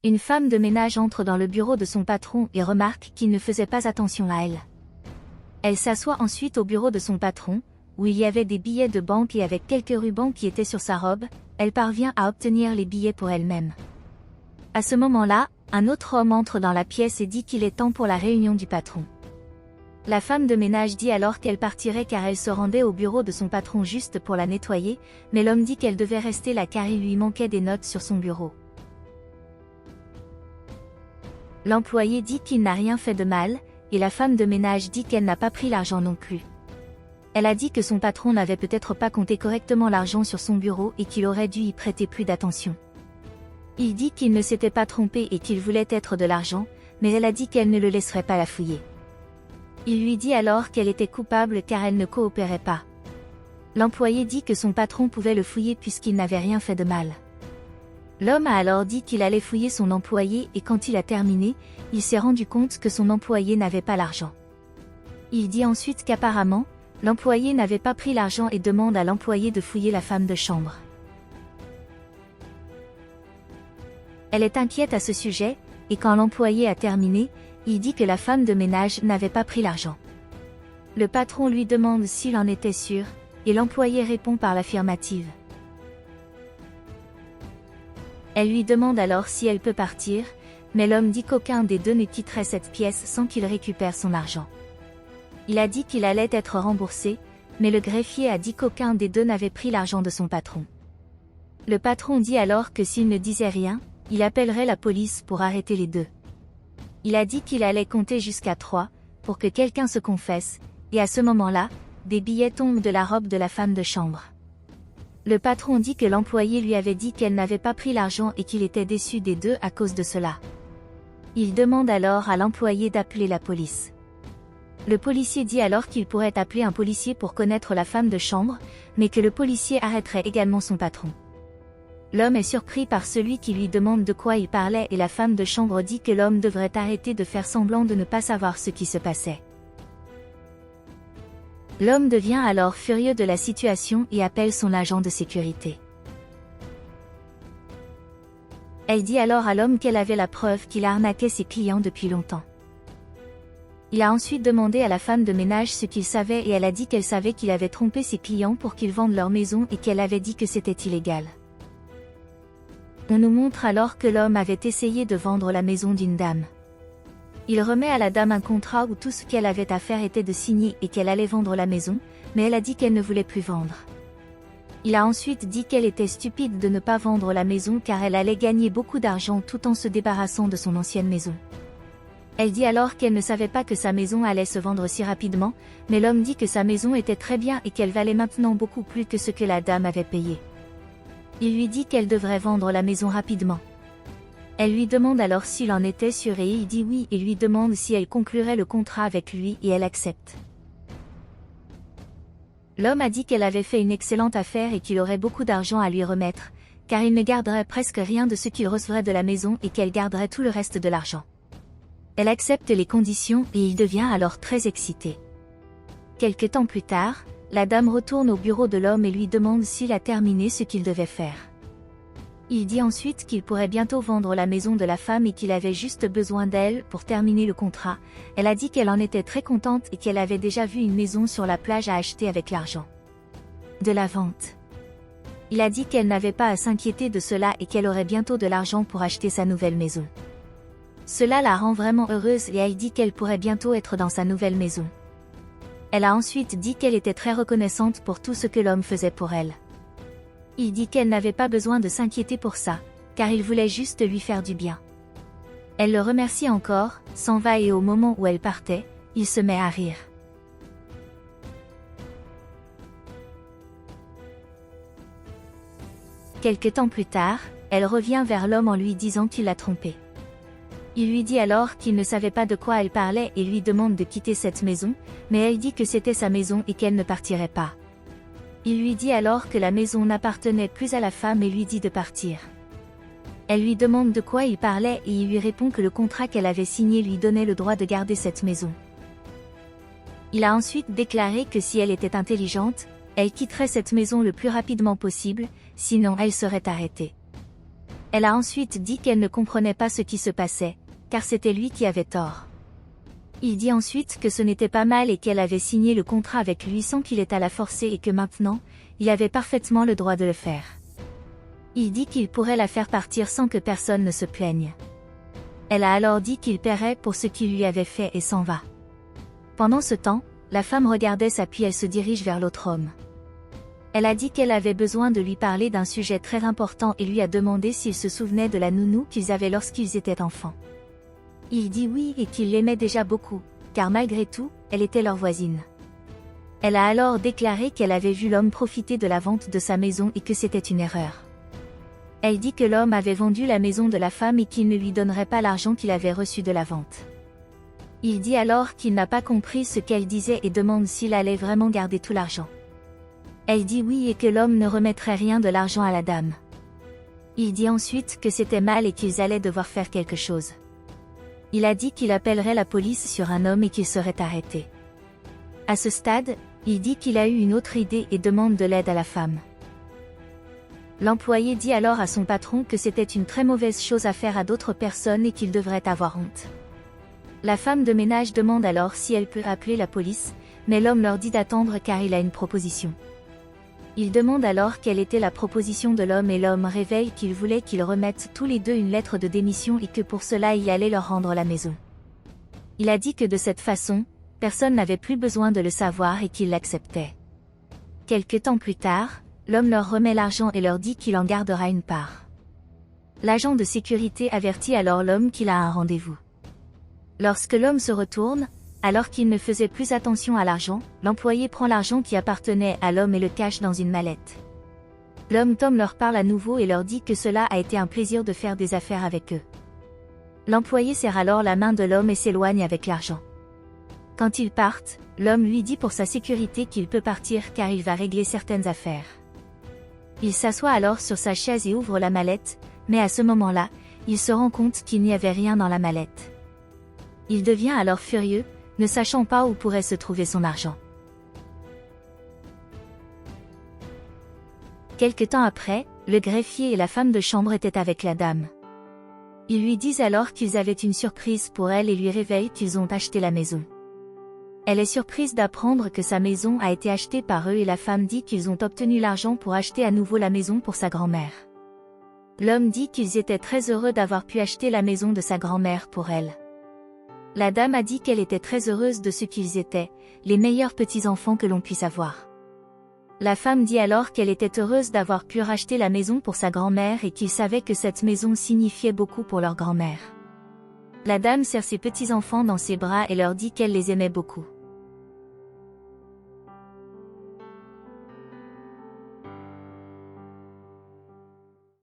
Une femme de ménage entre dans le bureau de son patron et remarque qu'il ne faisait pas attention à elle. Elle s'assoit ensuite au bureau de son patron, où il y avait des billets de banque et avec quelques rubans qui étaient sur sa robe, elle parvient à obtenir les billets pour elle-même. À ce moment-là, un autre homme entre dans la pièce et dit qu'il est temps pour la réunion du patron. La femme de ménage dit alors qu'elle partirait car elle se rendait au bureau de son patron juste pour la nettoyer, mais l'homme dit qu'elle devait rester là car il lui manquait des notes sur son bureau. L'employé dit qu'il n'a rien fait de mal, et la femme de ménage dit qu'elle n'a pas pris l'argent non plus. Elle a dit que son patron n'avait peut-être pas compté correctement l'argent sur son bureau et qu'il aurait dû y prêter plus d'attention. Il dit qu'il ne s'était pas trompé et qu'il voulait être de l'argent, mais elle a dit qu'elle ne le laisserait pas la fouiller. Il lui dit alors qu'elle était coupable car elle ne coopérait pas. L'employé dit que son patron pouvait le fouiller puisqu'il n'avait rien fait de mal. L'homme a alors dit qu'il allait fouiller son employé et quand il a terminé, il s'est rendu compte que son employé n'avait pas l'argent. Il dit ensuite qu'apparemment, l'employé n'avait pas pris l'argent et demande à l'employé de fouiller la femme de chambre. Elle est inquiète à ce sujet, et quand l'employé a terminé, il dit que la femme de ménage n'avait pas pris l'argent. Le patron lui demande s'il en était sûr, et l'employé répond par l'affirmative. Elle lui demande alors si elle peut partir, mais l'homme dit qu'aucun des deux ne quitterait cette pièce sans qu'il récupère son argent. Il a dit qu'il allait être remboursé, mais le greffier a dit qu'aucun des deux n'avait pris l'argent de son patron. Le patron dit alors que s'il ne disait rien, il appellerait la police pour arrêter les deux. Il a dit qu'il allait compter jusqu'à 3, pour que quelqu'un se confesse, et à ce moment-là, des billets tombent de la robe de la femme de chambre. Le patron dit que l'employé lui avait dit qu'elle n'avait pas pris l'argent et qu'il était déçu des deux à cause de cela. Il demande alors à l'employé d'appeler la police. Le policier dit alors qu'il pourrait appeler un policier pour connaître la femme de chambre, mais que le policier arrêterait également son patron. L'homme est surpris par celui qui lui demande de quoi il parlait et la femme de chambre dit que l'homme devrait arrêter de faire semblant de ne pas savoir ce qui se passait. L'homme devient alors furieux de la situation et appelle son agent de sécurité. Elle dit alors à l'homme qu'elle avait la preuve qu'il arnaquait ses clients depuis longtemps. Il a ensuite demandé à la femme de ménage ce qu'il savait et elle a dit qu'elle savait qu'il avait trompé ses clients pour qu'ils vendent leur maison et qu'elle avait dit que c'était illégal. On nous montre alors que l'homme avait essayé de vendre la maison d'une dame. Il remet à la dame un contrat où tout ce qu'elle avait à faire était de signer et qu'elle allait vendre la maison, mais elle a dit qu'elle ne voulait plus vendre. Il a ensuite dit qu'elle était stupide de ne pas vendre la maison car elle allait gagner beaucoup d'argent tout en se débarrassant de son ancienne maison. Elle dit alors qu'elle ne savait pas que sa maison allait se vendre si rapidement, mais l'homme dit que sa maison était très bien et qu'elle valait maintenant beaucoup plus que ce que la dame avait payé. Il lui dit qu'elle devrait vendre la maison rapidement. Elle lui demande alors s'il en était sûr et il dit oui et lui demande si elle conclurait le contrat avec lui et elle accepte. L'homme a dit qu'elle avait fait une excellente affaire et qu'il aurait beaucoup d'argent à lui remettre, car il ne garderait presque rien de ce qu'il recevrait de la maison et qu'elle garderait tout le reste de l'argent. Elle accepte les conditions et il devient alors très excité. Quelque temps plus tard, la dame retourne au bureau de l'homme et lui demande s'il a terminé ce qu'il devait faire. Il dit ensuite qu'il pourrait bientôt vendre la maison de la femme et qu'il avait juste besoin d'elle pour terminer le contrat. Elle a dit qu'elle en était très contente et qu'elle avait déjà vu une maison sur la plage à acheter avec l'argent de la vente. Il a dit qu'elle n'avait pas à s'inquiéter de cela et qu'elle aurait bientôt de l'argent pour acheter sa nouvelle maison. Cela la rend vraiment heureuse et elle dit qu'elle pourrait bientôt être dans sa nouvelle maison. Elle a ensuite dit qu'elle était très reconnaissante pour tout ce que l'homme faisait pour elle. Il dit qu'elle n'avait pas besoin de s'inquiéter pour ça, car il voulait juste lui faire du bien. Elle le remercie encore, s'en va et au moment où elle partait, il se met à rire. Quelque temps plus tard, elle revient vers l'homme en lui disant qu'il l'a trompée. Il lui dit alors qu'il ne savait pas de quoi elle parlait et lui demande de quitter cette maison, mais elle dit que c'était sa maison et qu'elle ne partirait pas. Il lui dit alors que la maison n'appartenait plus à la femme et lui dit de partir. Elle lui demande de quoi il parlait et il lui répond que le contrat qu'elle avait signé lui donnait le droit de garder cette maison. Il a ensuite déclaré que si elle était intelligente, elle quitterait cette maison le plus rapidement possible, sinon elle serait arrêtée. Elle a ensuite dit qu'elle ne comprenait pas ce qui se passait, car c'était lui qui avait tort. Il dit ensuite que ce n'était pas mal et qu'elle avait signé le contrat avec lui sans qu'il ait à la forcer et que maintenant, il avait parfaitement le droit de le faire. Il dit qu'il pourrait la faire partir sans que personne ne se plaigne. Elle a alors dit qu'il paierait pour ce qu'il lui avait fait et s'en va. Pendant ce temps, la femme regardait ça puis elle se dirige vers l'autre homme. Elle a dit qu'elle avait besoin de lui parler d'un sujet très important et lui a demandé s'il se souvenait de la nounou qu'ils avaient lorsqu'ils étaient enfants. Il dit oui et qu'il l'aimait déjà beaucoup, car malgré tout, elle était leur voisine. Elle a alors déclaré qu'elle avait vu l'homme profiter de la vente de sa maison et que c'était une erreur. Elle dit que l'homme avait vendu la maison de la femme et qu'il ne lui donnerait pas l'argent qu'il avait reçu de la vente. Il dit alors qu'il n'a pas compris ce qu'elle disait et demande s'il allait vraiment garder tout l'argent. Elle dit oui et que l'homme ne remettrait rien de l'argent à la dame. Il dit ensuite que c'était mal et qu'ils allaient devoir faire quelque chose. Il a dit qu'il appellerait la police sur un homme et qu'il serait arrêté. À ce stade, il dit qu'il a eu une autre idée et demande de l'aide à la femme. L'employé dit alors à son patron que c'était une très mauvaise chose à faire à d'autres personnes et qu'il devrait avoir honte. La femme de ménage demande alors si elle peut appeler la police, mais l'homme leur dit d'attendre car il a une proposition. Il demande alors quelle était la proposition de l'homme et l'homme révèle qu'il voulait qu'ils remettent tous les deux une lettre de démission et que pour cela il allait leur rendre la maison. Il a dit que de cette façon, personne n'avait plus besoin de le savoir et qu'il l'acceptait. Quelque temps plus tard, l'homme leur remet l'argent et leur dit qu'il en gardera une part. L'agent de sécurité avertit alors l'homme qu'il a un rendez-vous. Lorsque l'homme se retourne, alors qu'il ne faisait plus attention à l'argent, l'employé prend l'argent qui appartenait à l'homme et le cache dans une mallette. L'homme Tom leur parle à nouveau et leur dit que cela a été un plaisir de faire des affaires avec eux. L'employé serre alors la main de l'homme et s'éloigne avec l'argent. Quand ils partent, l'homme lui dit pour sa sécurité qu'il peut partir car il va régler certaines affaires. Il s'assoit alors sur sa chaise et ouvre la mallette, mais à ce moment-là, il se rend compte qu'il n'y avait rien dans la mallette. Il devient alors furieux, ne sachant pas où pourrait se trouver son argent. Quelque temps après, le greffier et la femme de chambre étaient avec la dame. Ils lui disent alors qu'ils avaient une surprise pour elle et lui révèlent qu'ils ont acheté la maison. Elle est surprise d'apprendre que sa maison a été achetée par eux et la femme dit qu'ils ont obtenu l'argent pour acheter à nouveau la maison pour sa grand-mère. L'homme dit qu'ils étaient très heureux d'avoir pu acheter la maison de sa grand-mère pour elle. La dame a dit qu'elle était très heureuse de ce qu'ils étaient, les meilleurs petits-enfants que l'on puisse avoir. La femme dit alors qu'elle était heureuse d'avoir pu racheter la maison pour sa grand-mère et qu'ils savaient que cette maison signifiait beaucoup pour leur grand-mère. La dame serre ses petits-enfants dans ses bras et leur dit qu'elle les aimait beaucoup.